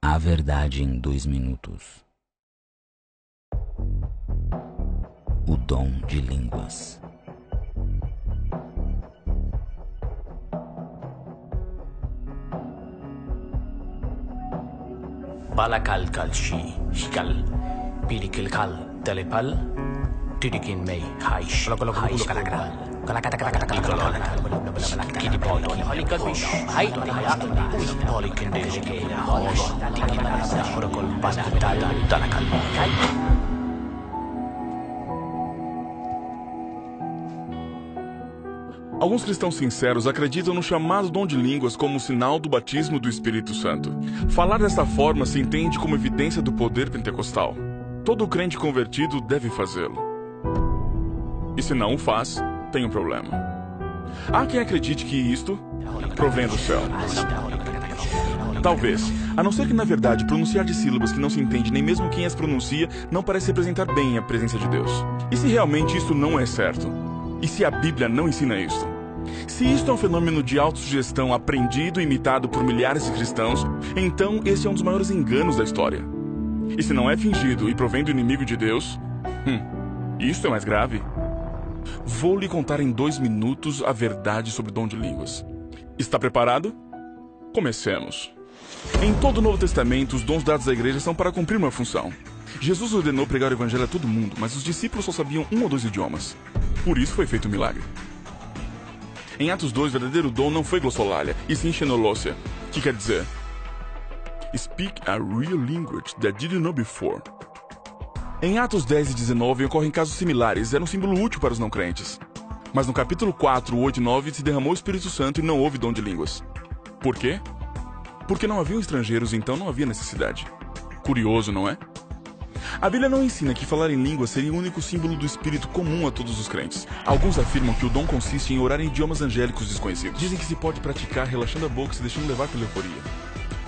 A verdade em 2 minutos. O dom de línguas. Balakal kalshi shikal pirikil kal telepal tidikin mei haish haish kalakal kalakata kalakata kalakata kidi boy holikal bish hai holikin dejike hosh protocol pascal talakal Alguns cristãos sinceros acreditam no chamado dom de línguas como sinal do batismo do Espírito Santo. Falar desta forma se entende como evidência do poder pentecostal. Todo crente convertido deve fazê-lo. E se não o faz, tem um problema. Há quem acredite que isto provém do céu. Talvez, a não ser que na verdade pronunciar de sílabas que não se entende nem mesmo quem as pronuncia não parece representar bem a presença de Deus. E se realmente isto não é certo? E se a Bíblia não ensina isto? Se isto é um fenômeno de autossugestão aprendido e imitado por milhares de cristãos, então esse é um dos maiores enganos da história. E se não é fingido e provém do inimigo de Deus, isto é mais grave. Vou lhe contar em 2 minutos a verdade sobre o dom de línguas. Está preparado? Comecemos. Em todo o Novo Testamento, os dons dados à igreja são para cumprir uma função. Jesus ordenou pregar o evangelho a todo mundo, mas os discípulos só sabiam 1 ou 2 idiomas. Por isso foi feito um milagre. Em Atos 2, o verdadeiro dom não foi glossolalia, e sim xenolosia, que quer dizer Speak a real language that you didn't know before. Em Atos 10 e 19 ocorrem casos similares, era um símbolo útil para os não crentes. Mas no capítulo 4, 8 e 9 se derramou o Espírito Santo e não houve dom de línguas. Por quê? Porque não haviam estrangeiros, então não havia necessidade. Curioso, não é? A Bíblia não ensina que falar em línguas seria o único símbolo do Espírito comum a todos os crentes. Alguns afirmam que o dom consiste em orar em idiomas angélicos desconhecidos. Dizem que se pode praticar relaxando a boca e se deixando levar pela euforia.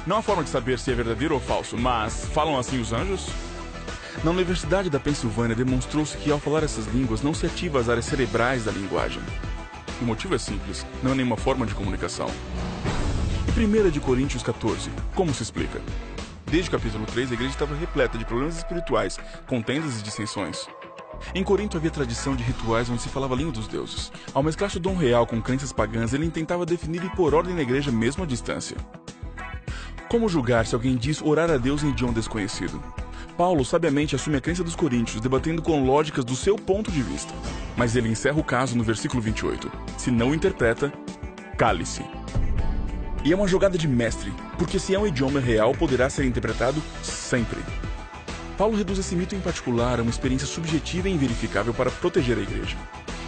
Não há forma de saber se é verdadeiro ou falso, mas falam assim os anjos? Na Universidade da Pensilvânia demonstrou-se que ao falar essas línguas não se ativa as áreas cerebrais da linguagem. O motivo é simples, não é nenhuma forma de comunicação. E 1 de Coríntios 14, como se explica? Desde o capítulo 3, a igreja estava repleta de problemas espirituais, contendas e dissensões. Em Corinto havia tradição de rituais onde se falava a língua dos deuses. Ao mesclar-se o dom real com crenças pagãs, ele tentava definir e pôr ordem na igreja mesmo à distância. Como julgar se alguém diz orar a Deus em idioma desconhecido? Paulo sabiamente assume a crença dos coríntios, debatendo com lógicas do seu ponto de vista. Mas ele encerra o caso no versículo 28. Se não interpreta, cale-se. E é uma jogada de mestre, porque se é um idioma real, poderá ser interpretado sempre. Paulo reduz esse mito em particular a uma experiência subjetiva e inverificável para proteger a igreja.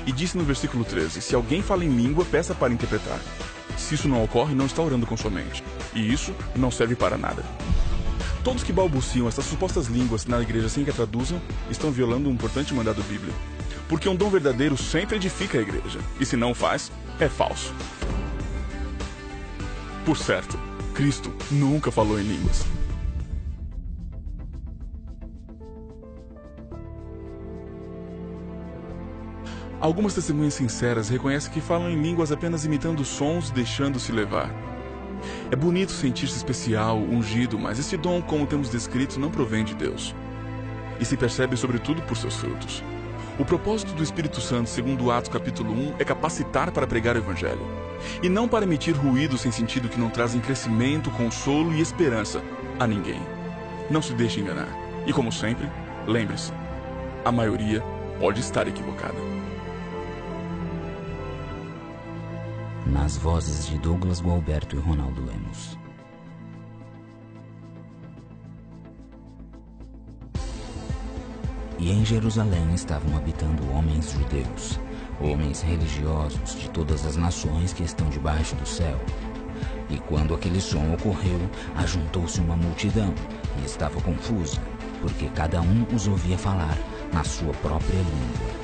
E disse no versículo 13, se alguém fala em língua, peça para interpretar. Se isso não ocorre, não está orando com sua mente. E isso não serve para nada. Todos que balbuciam essas supostas línguas na igreja sem que a traduzam, estão violando um importante mandado bíblico. Porque um dom verdadeiro sempre edifica a igreja. E se não o faz, é falso. Por certo, Cristo nunca falou em línguas. Algumas testemunhas sinceras reconhecem que falam em línguas apenas imitando sons e deixando-se levar. É bonito sentir-se especial, ungido, mas esse dom, como temos descrito, não provém de Deus. E se percebe sobretudo por seus frutos. O propósito do Espírito Santo, segundo Atos capítulo 1, é capacitar para pregar o Evangelho. E não para emitir ruídos sem sentido que não trazem crescimento, consolo e esperança a ninguém. Não se deixe enganar. E como sempre, lembre-se, a maioria pode estar equivocada. Nas vozes de Douglas Gualberto e Ronaldo Lemos. E em Jerusalém estavam habitando homens judeus, homens religiosos de todas as nações que estão debaixo do céu. E quando aquele som ocorreu, ajuntou-se uma multidão, e estava confusa, porque cada um os ouvia falar na sua própria língua.